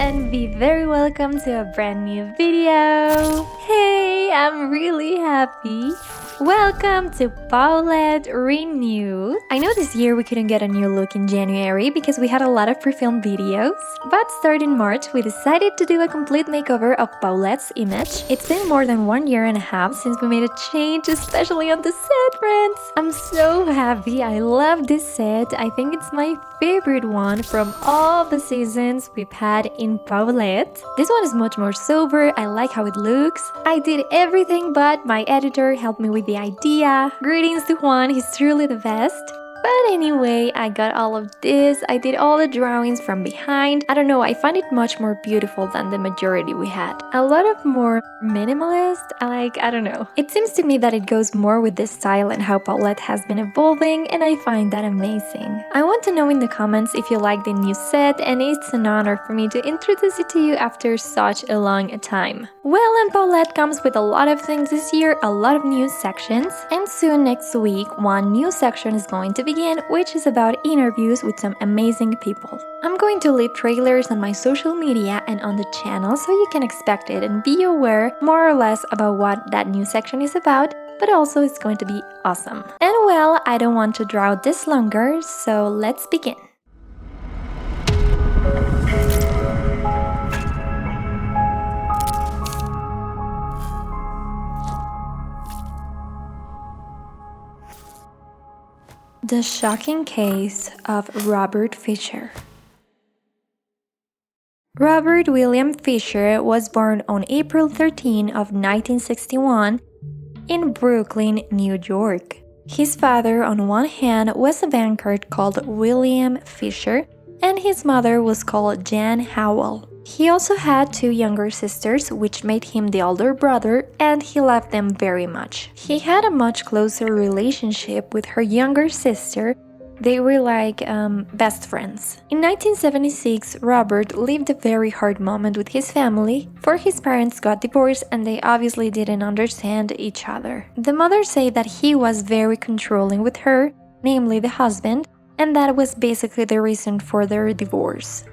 and be very welcome to a brand new video. Hey, I'm really happy. Welcome to Paulettee Renew. I know this year we couldn't get a new look in January because we had a lot of pre-filmed videos, but starting March we decided to do a complete makeover of Paulettee's image. It's been more than 1.5 years since we made a change, especially on the set, friends. I'm so happy. I love this set. I think it's my favorite one from all the seasons we've had in Paulettee. This one is much more sober. I like how it looks. I did everything, but my editor helped me with the idea. Greetings to Juan, he's truly the best. But anyway, I got all of this. I did all the drawings from behind. I don't know, I find it much more beautiful than the majority we had. A lot of more minimalist, I don't know. It seems to me that it goes more with this style and how Paulettee has been evolving, and I find that amazing. I want to know in the comments if you like the new set, and it's an honor for me to introduce it to you after such a long time. Well, and Paulettee comes with a lot of things this year, a lot of new sections, and soon next week, one new section is going to begin, which is about interviews with some amazing people. I'm going to leave trailers on my social media and on the channel so you can expect it and be aware more or less about what that new section is about, but also it's going to be awesome. And well, I don't want to draw this longer, so let's begin. The shocking case of Robert Fisher. Robert William Fisher was born on April 13 of 1961 in Brooklyn, New York. His father on one hand was a banker called William Fisher, and his mother was called Jan Howell. He also had 2 younger sisters, which made him the older brother, and he loved them very much. He had a much closer relationship with her younger sister. They were like best friends. In 1976, Robert lived a very hard moment with his family, for his parents got divorced and they obviously didn't understand each other. The mother said that he was very controlling with her, namely the husband, and that was basically the reason for their divorce.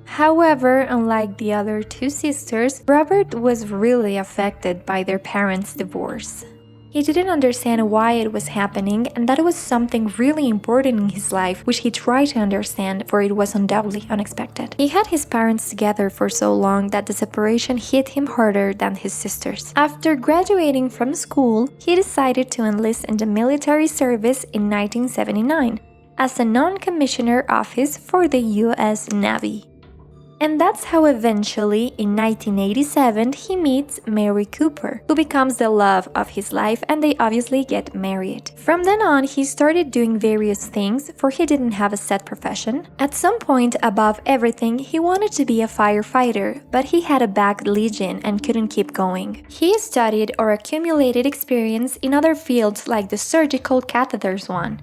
However, unlike the other 2 sisters, Robert was really affected by their parents' divorce. He didn't understand why it was happening, and that it was something really important in his life, which he tried to understand, for it was undoubtedly unexpected. He had his parents together for so long that the separation hit him harder than his sisters. After graduating from school, he decided to enlist in the military service in 1979 as a non-commissioner officer for the U.S. Navy. And that's how eventually, in 1987, he meets Mary Cooper, who becomes the love of his life, and they obviously get married. From then on, he started doing various things, for he didn't have a set profession. At some point, above everything, he wanted to be a firefighter, but he had a back lesion and couldn't keep going. He studied or accumulated experience in other fields like the surgical catheters one.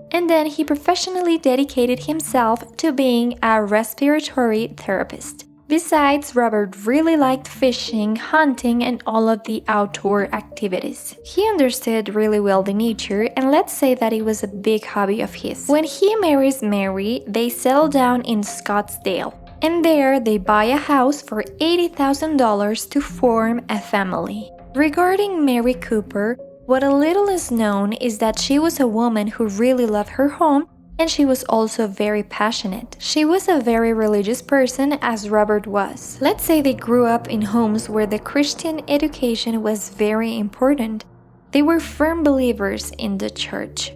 And then he professionally dedicated himself to being a respiratory therapist. Besides, Robert really liked fishing, hunting, and all of the outdoor activities. He understood really well the nature, and let's say that it was a big hobby of his. When he marries Mary, they settle down in Scottsdale, and there they buy a house for $80,000 to form a family. Regarding Mary Cooper, what a little is known is that she was a woman who really loved her home, and she was also very passionate. She was a very religious person, as Robert was. Let's say they grew up in homes where the Christian education was very important. They were firm believers in the church.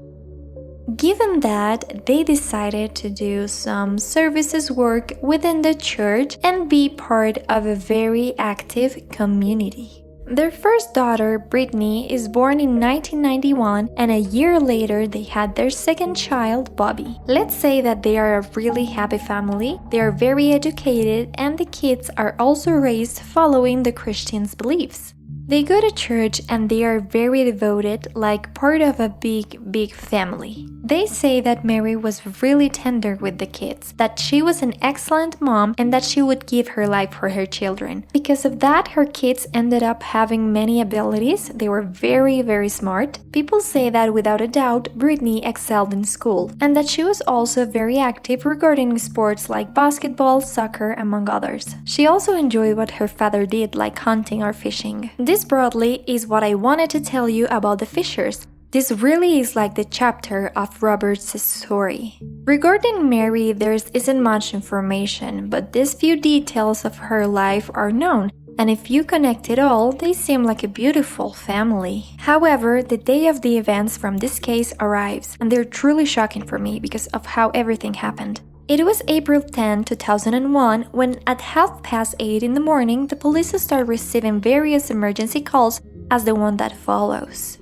Given that, they decided to do some services work within the church and be part of a very active community. Their first daughter, Brittany, is born in 1991, and a year later they had their second child, Bobby. Let's say that they are a really happy family, they are very educated, and the kids are also raised following the Christians' beliefs. They go to church and they are very devoted, like part of a big family. They say that Mary was really tender with the kids, that she was an excellent mom, and that she would give her life for her children. Because of that, her kids ended up having many abilities. They were very smart. People say that without a doubt, Britney excelled in school, and that she was also very active regarding sports like basketball, soccer, among others. She also enjoyed what her father did, like hunting or fishing. This broadly is what I wanted to tell you about the Fishers. This really is like the chapter of Robert's story. Regarding Mary, there isn't much information, but these few details of her life are known, and if you connect it all, they seem like a beautiful family. However, the day of the events from this case arrives, and they're truly shocking for me because of how everything happened. It was April 10, 2001, when at 8:30 in the morning, the police start receiving various emergency calls as the one that follows.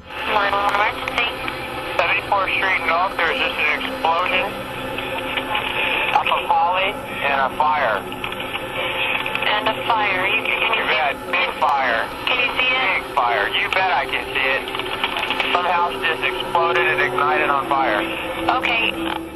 911 emergency. 74th Street North, there's just an explosion up a Paulettee and a fire. And a fire. Can you see it? Big fire. Can you see it? Big fire. You bet I can see it. Some house just exploded and ignited on fire. Okay.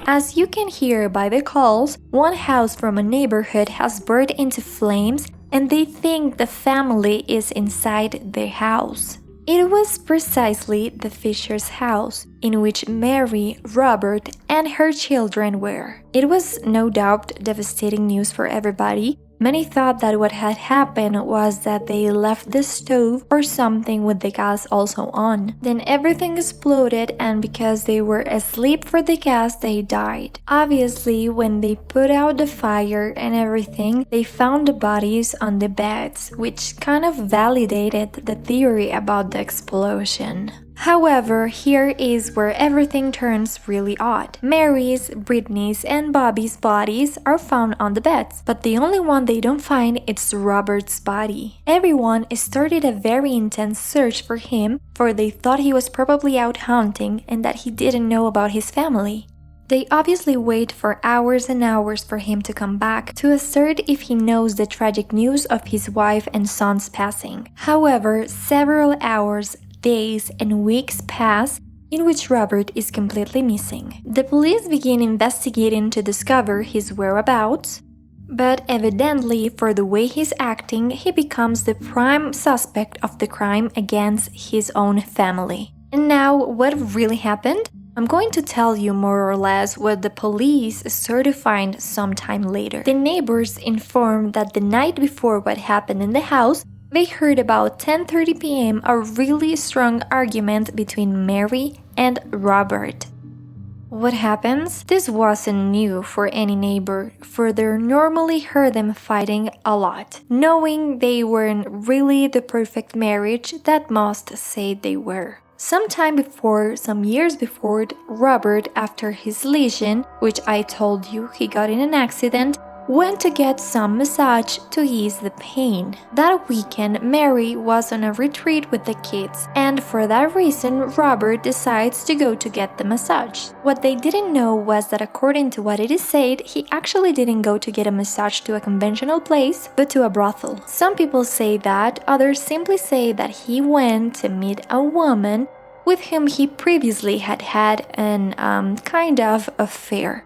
As you can hear by the calls, one house from a neighborhood has burned into flames and they think the family is inside the house. It was precisely the Fishers' house, in which Mary, Robert, and her children were. It was no doubt devastating news for everybody. Many thought that what had happened was that they left the stove or something with the gas also on. Then everything exploded, and because they were asleep for the gas, they died. Obviously, when they put out the fire and everything, they found the bodies on the beds, which kind of validated the theory about the explosion. However, here is where everything turns really odd. Mary's, Britney's, and Bobby's bodies are found on the beds, but the only one they don't find is Robert's body. Everyone started a very intense search for him, for they thought he was probably out hunting and that he didn't know about his family. They obviously wait for hours and hours for him to come back to assert if he knows the tragic news of his wife and son's passing. However, several hours, days, and weeks pass in which Robert is completely missing. The police begin investigating to discover his whereabouts, but evidently for the way he's acting, he becomes the prime suspect of the crime against his own family. And now, what really happened? I'm going to tell you more or less what the police start to find sometime later. The neighbors informed that the night before what happened in the house, they heard about 10:30 p.m. a really strong argument between Mary and Robert. What happens? This wasn't new for any neighbor, for they normally heard them fighting a lot, knowing they weren't really the perfect marriage that most say they were. Some years before, Robert, after his lesion, which I told you he got in an accident, went to get some massage to ease the pain. That weekend, Mary was on a retreat with the kids, and for that reason, Robert decides to go to get the massage. What they didn't know was that according to what it is said, he actually didn't go to get a massage to a conventional place, but to a brothel. Some people say that, others simply say that he went to meet a woman with whom he previously had an kind of affair.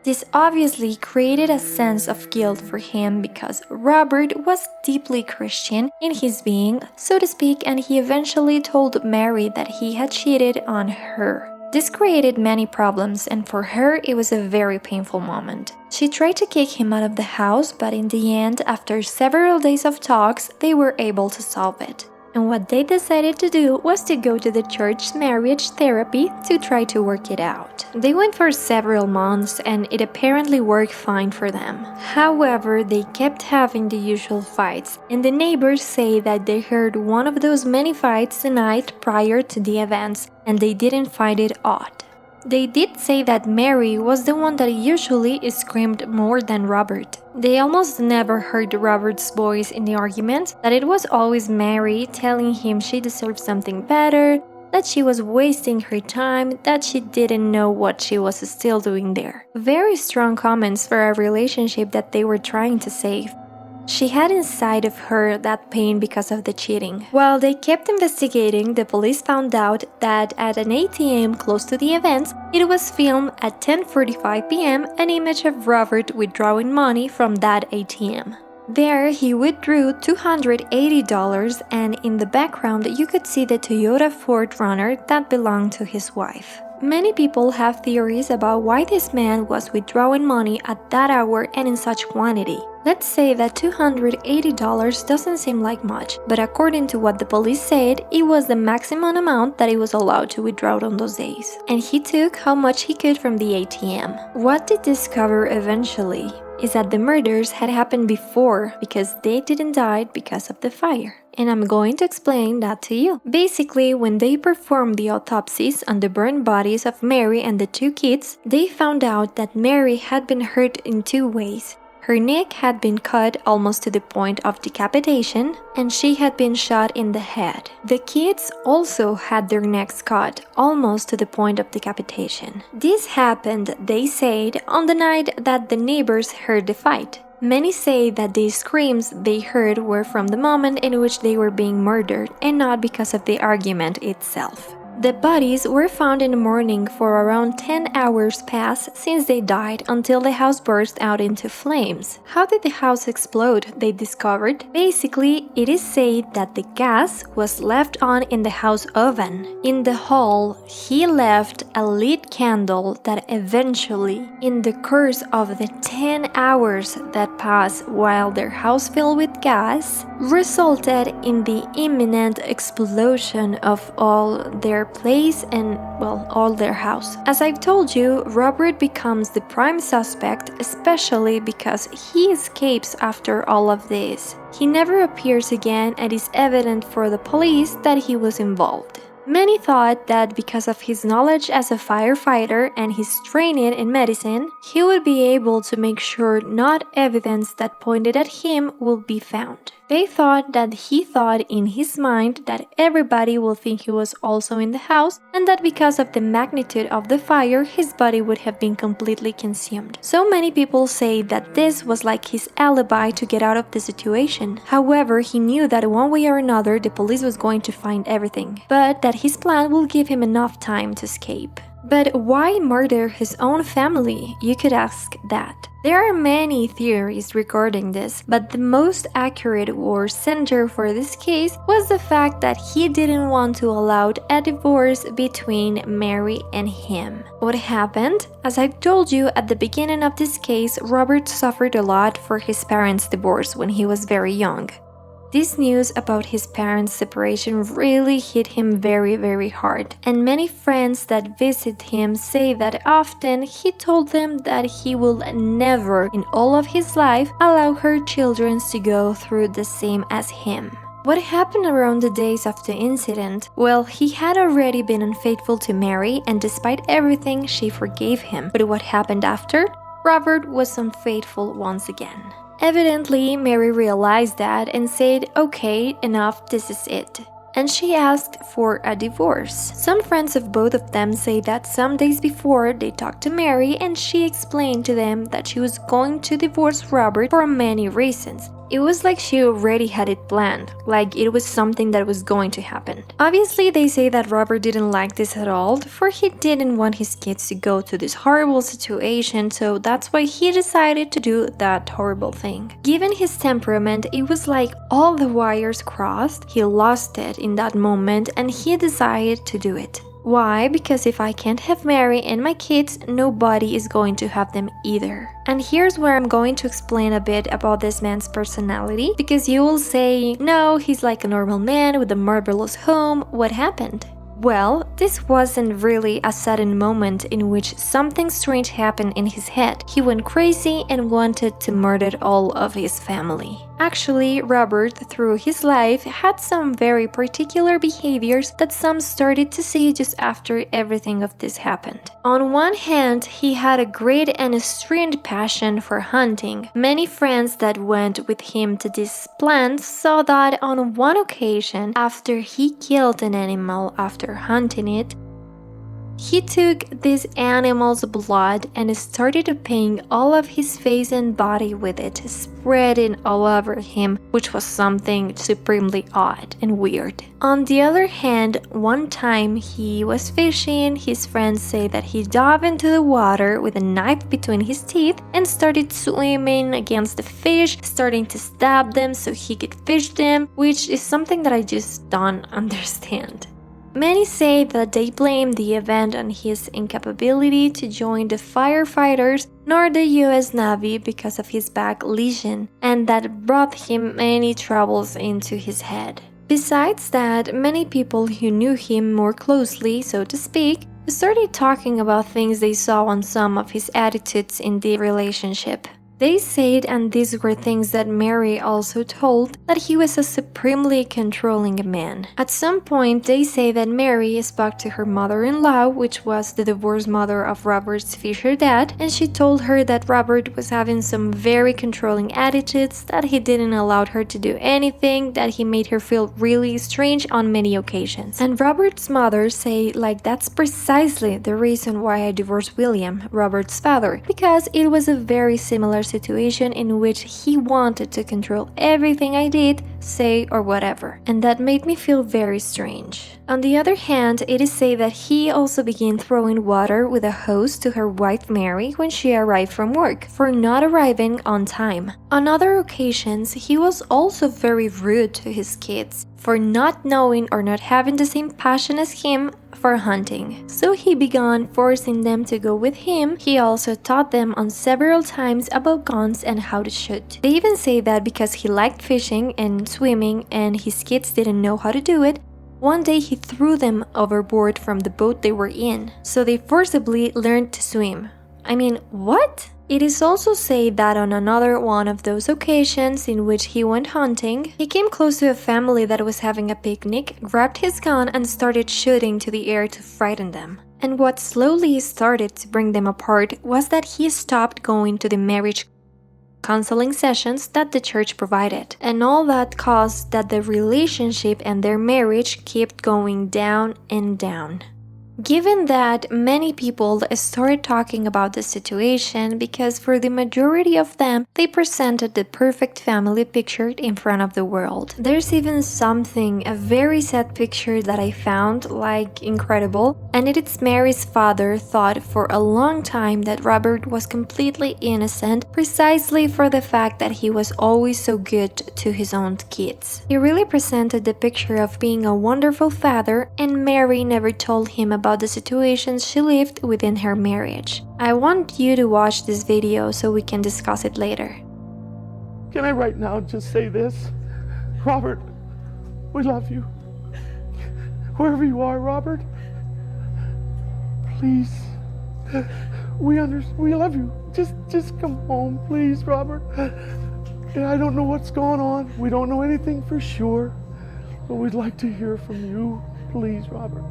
This obviously created a sense of guilt for him because Robert was deeply Christian in his being, so to speak, and he eventually told Mary that he had cheated on her. This created many problems, and for her it was a very painful moment. She tried to kick him out of the house, but in the end, after several days of talks, they were able to solve it. And what they decided to do was to go to the church's marriage therapy to try to work it out. They went for several months and it apparently worked fine for them. However, they kept having the usual fights, and the neighbors say that they heard one of those many fights the night prior to the events, and they didn't find it odd. They did say that Mary was the one that usually screamed more than Robert. They almost never heard Robert's voice in the argument, that it was always Mary telling him she deserved something better, that she was wasting her time, that she didn't know what she was still doing there. Very strong comments for a relationship that they were trying to save. She had inside of her that pain because of the cheating. While they kept investigating, the police found out that at an ATM close to the events, it was filmed at 10:45 p.m. an image of Robert withdrawing money from that ATM. There, he withdrew $280, and in the background, you could see the Toyota 4Runner that belonged to his wife. Many people have theories about why this man was withdrawing money at that hour and in such quantity. Let's say that $280 doesn't seem like much, but according to what the police said, it was the maximum amount that he was allowed to withdraw on those days. And he took how much he could from the ATM. What they discovered eventually is that the murders had happened before because they didn't die because of the fire. And I'm going to explain that to you. Basically, when they performed the autopsies on the burned bodies of Mary and the two kids, they found out that Mary had been hurt in two ways. Her neck had been cut almost to the point of decapitation, and she had been shot in the head. The kids also had their necks cut almost to the point of decapitation. This happened, they said, on the night that the neighbors heard the fight. Many say that the screams they heard were from the moment in which they were being murdered and not because of the argument itself. The bodies were found in the morning for around 10 hours passed since they died until the house burst out into flames. How did the house explode, they discovered? Basically, it is said that the gas was left on in the house oven. In the hall, he left a lit candle that eventually, in the course of the 10 hours that passed while their house filled with gas, resulted in the imminent explosion of all their place and, well, all their house. As I've told you, Robert becomes the prime suspect, especially because he escapes after all of this. He never appears again and it's evident for the police that he was involved. Many thought that because of his knowledge as a firefighter and his training in medicine, he would be able to make sure not evidence that pointed at him will be found. They thought that he thought in his mind that everybody will think he was also in the house and that because of the magnitude of the fire, his body would have been completely consumed. So many people say that this was like his alibi to get out of the situation. However, he knew that one way or another the police was going to find everything, but that his plan will give him enough time to escape. But why murder his own family? You could ask that. There are many theories regarding this, but the most accurate or center for this case was the fact that he didn't want to allow a divorce between Mary and him. What happened? As I've told you at the beginning of this case, Robert suffered a lot for his parents' divorce when he was very young. This news about his parents' separation really hit him very hard, and many friends that visit him say that often he told them that he will never in all of his life allow her children to go through the same as him. What happened around the days of the incident? Well, he had already been unfaithful to Mary, and despite everything, she forgave him. But what happened after? Robert was unfaithful once again. Evidently, Mary realized that and said, okay, enough, this is it. And she asked for a divorce. Some friends of both of them say that some days before they talked to Mary and she explained to them that she was going to divorce Robert for many reasons. It was like she already had it planned, like it was something that was going to happen. Obviously, they say that Robert didn't like this at all, for he didn't want his kids to go to this horrible situation, so that's why he decided to do that horrible thing. Given his temperament, it was like all the wires crossed, he lost it in that moment, and he decided to do it. Why? Because if I can't have Mary and my kids, nobody is going to have them either. And here's where I'm going to explain a bit about this man's personality, because you will say, no, he's like a normal man with a marvelous home. What happened? Well, this wasn't really a sudden moment in which something strange happened in his head. He went crazy and wanted to murder all of his family. Actually, Robert, through his life, had some very particular behaviors that some started to see just after everything of this happened. On one hand, he had a great and extreme passion for hunting. Many friends that went with him to this plant saw that on one occasion, after he killed an animal after hunting it, He took this animal's blood and started painting all of his face and body with it, spreading all over him, which was something supremely odd and weird. On the other hand, one time he was fishing, his friends say that he dove into the water with a knife between his teeth and started swimming against the fish, starting to stab them so he could fish them, which is something that I just don't understand. Many say that they blame the event on his incapability to join the firefighters nor the US Navy because of his back lesion, and that brought him many troubles into his head. Besides that, many people who knew him more closely, so to speak, started talking about things they saw on some of his attitudes in the relationship. They said, and these were things that Mary also told, that he was a supremely controlling man. At some point, they say that Mary spoke to her mother-in-law, which was the divorced mother of Robert's Fisher dad, and she told her that Robert was having some very controlling attitudes, that he didn't allow her to do anything, that he made her feel really strange on many occasions. And Robert's mother say, like, that's precisely the reason why I divorced William, Robert's father, because it was a very similar situation in which he wanted to control everything I did, say, or whatever, and that made me feel very strange. On the other hand, it is said that he also began throwing water with a hose to her wife Mary when she arrived from work, for not arriving on time. On other occasions, he was also very rude to his kids, for not knowing or not having the same passion as him for hunting. So he began forcing them to go with him. He also taught them on several times about guns and how to shoot. They even say that because he liked fishing and swimming and his kids didn't know how to do it, one day he threw them overboard from the boat they were in, so they forcibly learned to swim. I mean, what? It is also said that on another one of those occasions in which he went hunting, he came close to a family that was having a picnic, grabbed his gun and started shooting to the air to frighten them. And what slowly started to bring them apart was that he stopped going to the marriage counseling sessions that the church provided, and all that caused that the relationship and their marriage kept going down and down. Given that, many people started talking about the situation because for the majority of them, they presented the perfect family pictured in front of the world. There's even a very sad picture that I found, like, incredible, and it's Mary's father thought for a long time that Robert was completely innocent precisely for the fact that he was always so good to his own kids. He really presented the picture of being a wonderful father, and Mary never told him about the situations she lived within her marriage. I want you to watch this video so we can discuss it later. Can I right now just say this? Robert, we love you. Wherever you are, Robert, please, we love you. Just come home, please, Robert. I don't know what's going on. We don't know anything for sure, but we'd like to hear from you. Please, Robert.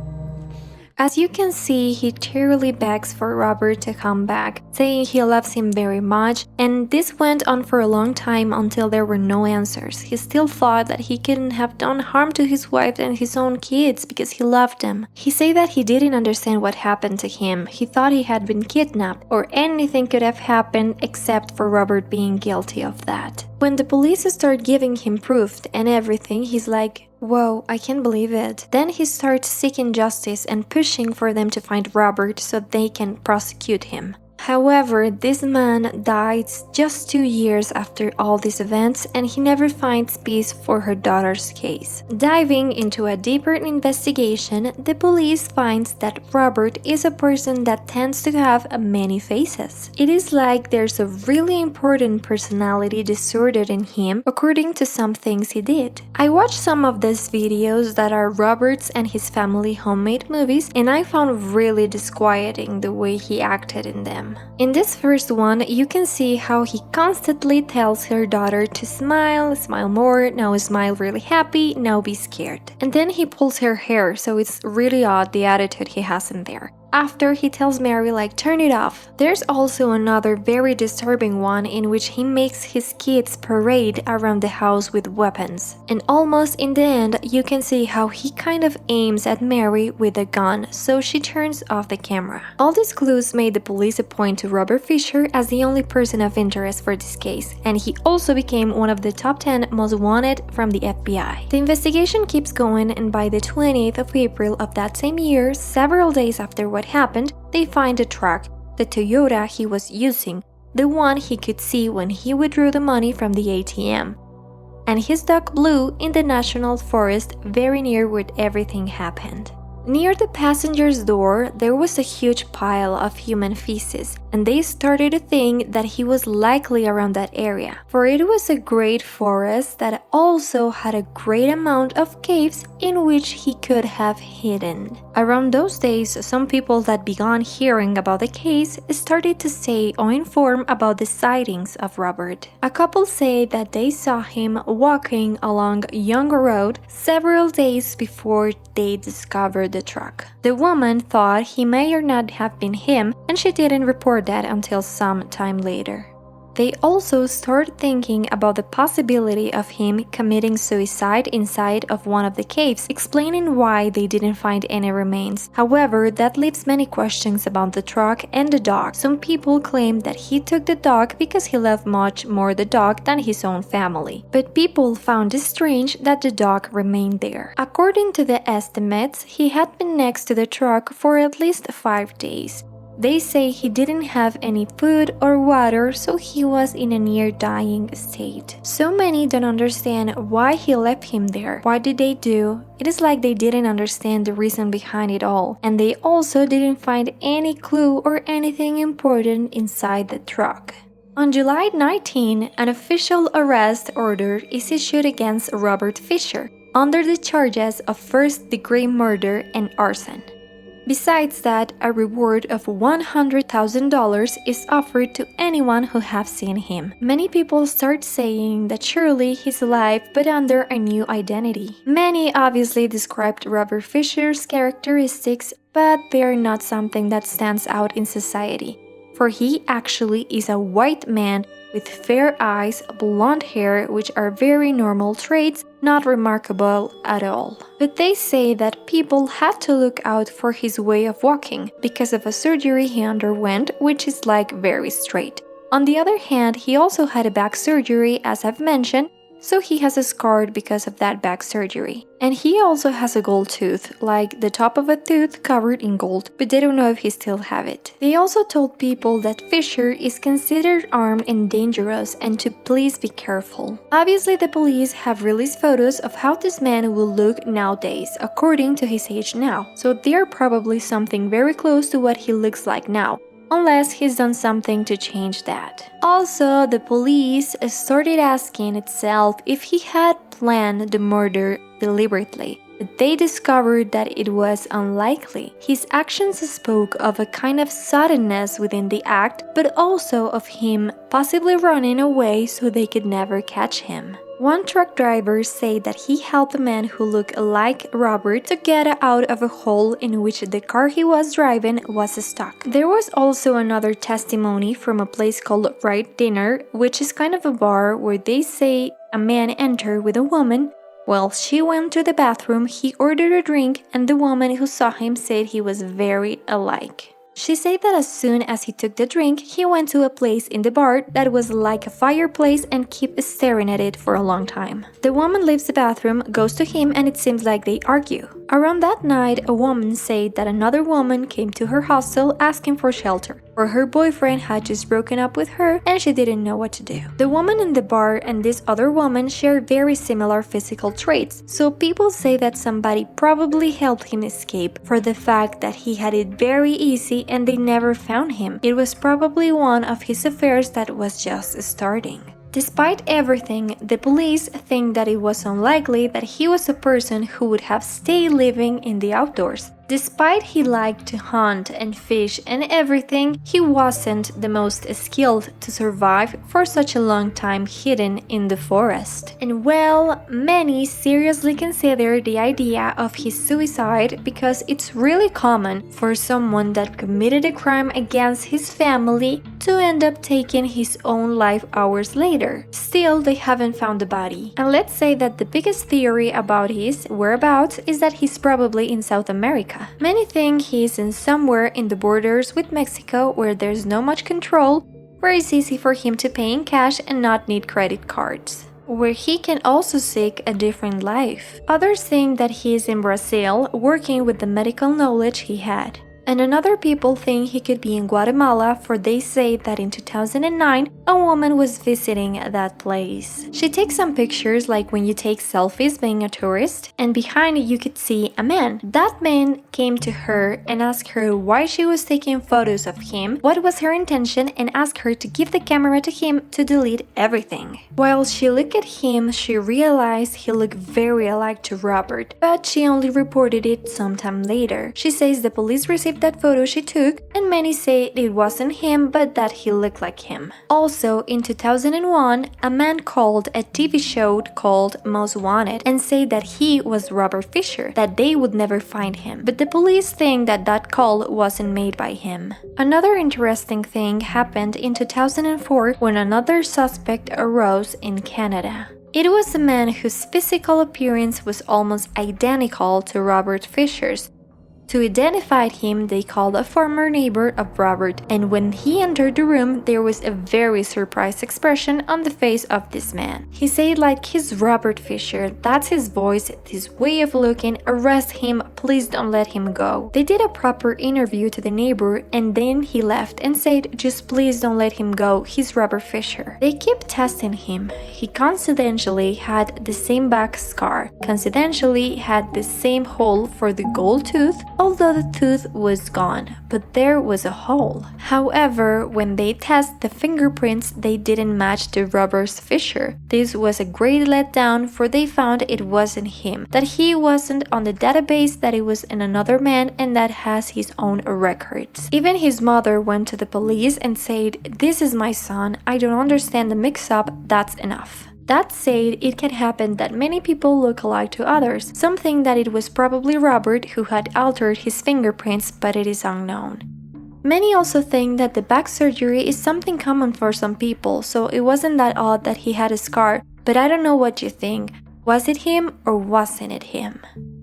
As you can see, he tearfully begs for Robert to come back, saying he loves him very much, and this went on for a long time until there were no answers. He still thought that he couldn't have done harm to his wife and his own kids because he loved them. He said that he didn't understand what happened to him. He thought he had been kidnapped, or anything could have happened except for Robert being guilty of that. When the police start giving him proof and everything, he's like, whoa, I can't believe it. Then he starts seeking justice and pushing for them to find Robert so they can prosecute him. However, this man died just 2 years after all these events, and he never finds peace for her daughter's case. Diving into a deeper investigation, the police finds that Robert is a person that tends to have many faces. It is like there's a really important personality disorder in him, according to some things he did. I watched some of these videos that are Robert's and his family homemade movies, and I found really disquieting the way he acted in them. In this first one, you can see how he constantly tells her daughter to smile, smile more, now smile really happy, now be scared. And then he pulls her hair, so it's really odd the attitude he has in there. after he tells Mary like turn it off. There's also another very disturbing one in which he makes his kids parade around the house with weapons. And almost in the end, you can see how he kind of aims at Mary with a gun, so she turns off the camera. All these clues made the police point to Robert Fisher as the only person of interest for this case, and he also became one of the top 10 most wanted from the FBI. The investigation keeps going, and by the 20th of April of that same year, several days after what happened, they find a truck, the Toyota he was using, the one he could see when he withdrew the money from the ATM. And his dog Blue in the National Forest very near where everything happened. Near the passenger's door, there was a huge pile of human feces, and they started to think that he was likely around that area, for it was a great forest that also had a great amount of caves in which he could have hidden. Around those days, some people that began hearing about the case started to say or inform about the sightings of Robert. A couple say that they saw him walking along Young Road several days before they discovered the truck. The woman thought he may or not have been him, and she didn't report that until some time later. They also start thinking about the possibility of him committing suicide inside of one of the caves, explaining why they didn't find any remains. However, that leaves many questions about the truck and the dog. Some people claim that he took the dog because he loved much more the dog than his own family. But people found it strange that the dog remained there. According to the estimates, he had been next to the truck for at least 5 days. They say he didn't have any food or water, so he was in a near-dying state. So many don't understand why he left him there. What did they do? It is like they didn't understand the reason behind it all, and they also didn't find any clue or anything important inside the truck. On July 19, an official arrest order is issued against Robert Fisher under the charges of first-degree murder and arson. Besides that, a reward of $100,000 is offered to anyone who have seen him. Many people start saying that surely he's alive but under a new identity. Many obviously described Robert Fisher's characteristics, but they're not something that stands out in society, for he actually is a white man with fair eyes, blonde hair, which are very normal traits, not remarkable at all. But they say that people had to look out for his way of walking because of a surgery he underwent, which is like very straight. On the other hand, he also had a back surgery, as I've mentioned, so he has a scar because of that back surgery. And he also has a gold tooth, like the top of a tooth covered in gold, but they don't know if he still have it. They also told people that Fisher is considered armed and dangerous and to please be careful. Obviously, the police have released photos of how this man will look nowadays, according to his age now, so they're probably something very close to what he looks like now, unless he's done something to change that. Also, the police started asking itself if he had planned the murder deliberately, but they discovered that it was unlikely. His actions spoke of a kind of suddenness within the act, but also of him possibly running away so they could never catch him. One truck driver said that he helped a man who looked like Robert to get out of a hole in which the car he was driving was stuck. There was also another testimony from a place called Right Dinner, which is kind of a bar where they say a man entered with a woman. Well, she went to the bathroom, he ordered a drink, and the woman who saw him said he was very alike. She said that as soon as he took the drink, he went to a place in the bar that was like a fireplace and kept staring at it for a long time. The woman leaves the bathroom, goes to him, and it seems like they argue. Around that night, a woman said that another woman came to her hostel asking for shelter, for her boyfriend had just broken up with her and she didn't know what to do. The woman in the bar and this other woman share very similar physical traits, so people say that somebody probably helped him escape for the fact that he had it very easy and they never found him. It was probably one of his affairs that was just starting. Despite everything, the police think that it was unlikely that he was a person who would have stayed living in the outdoors. Despite he liked to hunt and fish and everything, he wasn't the most skilled to survive for such a long time hidden in the forest. And well, many seriously consider the idea of his suicide because it's really common for someone that committed a crime against his family to end up taking his own life hours later. Still, they haven't found the body. And let's say that the biggest theory about his whereabouts is that he's probably in South America. Many think he's in somewhere in the borders with Mexico where there's no much control, where it's easy for him to pay in cash and not need credit cards, where he can also seek a different life. Others think that he is in Brazil working with the medical knowledge he had. And another people think he could be in Guatemala, for they say that in 2009, a woman was visiting that place. She takes some pictures like when you take selfies being a tourist, and behind you could see a man. That man came to her and asked her why she was taking photos of him, what was her intention, and asked her to give the camera to him to delete everything. While she looked at him, she realized he looked very alike to Robert, but she only reported it sometime later. She says the police received that photo she took, and many say it wasn't him but that he looked like him. Also, in 2001, a man called a TV show called Most Wanted and said that he was Robert Fisher, that they would never find him, but the police think that that call wasn't made by him. Another interesting thing happened in 2004 when another suspect arose in Canada. It was a man whose physical appearance was almost identical to Robert Fisher's. To identify him, they called a former neighbor of Robert, and when he entered the room, there was a very surprised expression on the face of this man. He said like, "He's Robert Fisher, that's his voice, his way of looking, arrest him, please don't let him go." They did a proper interview to the neighbor, and then he left and said, "Just please don't let him go, he's Robert Fisher." They kept testing him. He coincidentally had the same back scar, coincidentally had the same hole for the gold tooth, although the tooth was gone, but there was a hole. However, when they tested the fingerprints, they didn't match to Robert Fisher. This was a great letdown, for they found it wasn't him, that he wasn't on the database, that it was another man and that has his own records. Even his mother went to the police and said, "This is my son, I don't understand the mix-up, that's enough." That said, it can happen that many people look alike to others. Some think that it was probably Robert who had altered his fingerprints, but it is unknown. Many also think that the back surgery is something common for some people, so it wasn't that odd that he had a scar, but I don't know what you think. Was it him or wasn't it him?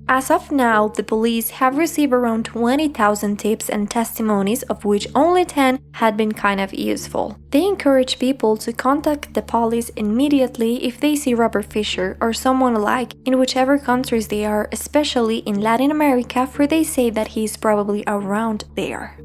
As of now, the police have received around 20,000 tips and testimonies, of which only 10 had been kind of useful. They encourage people to contact the police immediately if they see Robert Fisher or someone alike in whichever countries they are, especially in Latin America, for they say that he is probably around there.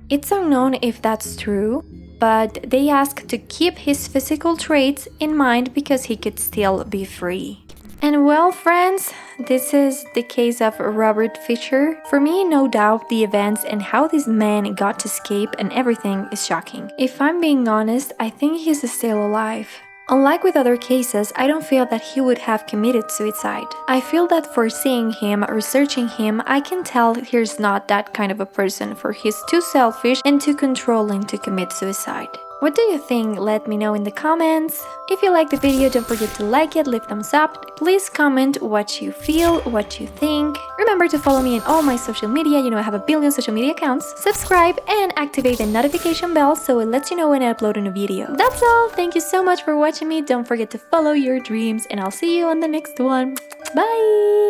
It's unknown if that's true, but they ask to keep his physical traits in mind because he could still be free. And well, friends, this is the case of Robert Fisher. For me, no doubt, the events and how this man got to escape and everything is shocking. If I'm being honest, I think he's still alive. Unlike with other cases, I don't feel that he would have committed suicide. I feel that for seeing him, researching him, I can tell he's not that kind of a person, for he's too selfish and too controlling to commit suicide. What do you think? Let me know in the comments. If you liked the video, don't forget to like it, leave thumbs up. Please comment what you feel, what you think. Remember to follow me on all my social media. You know I have a billion social media accounts. Subscribe and activate the notification bell so it lets you know when I upload a new video. That's all. Thank you so much for watching me. Don't forget to follow your dreams, and I'll see you on the next one. Bye!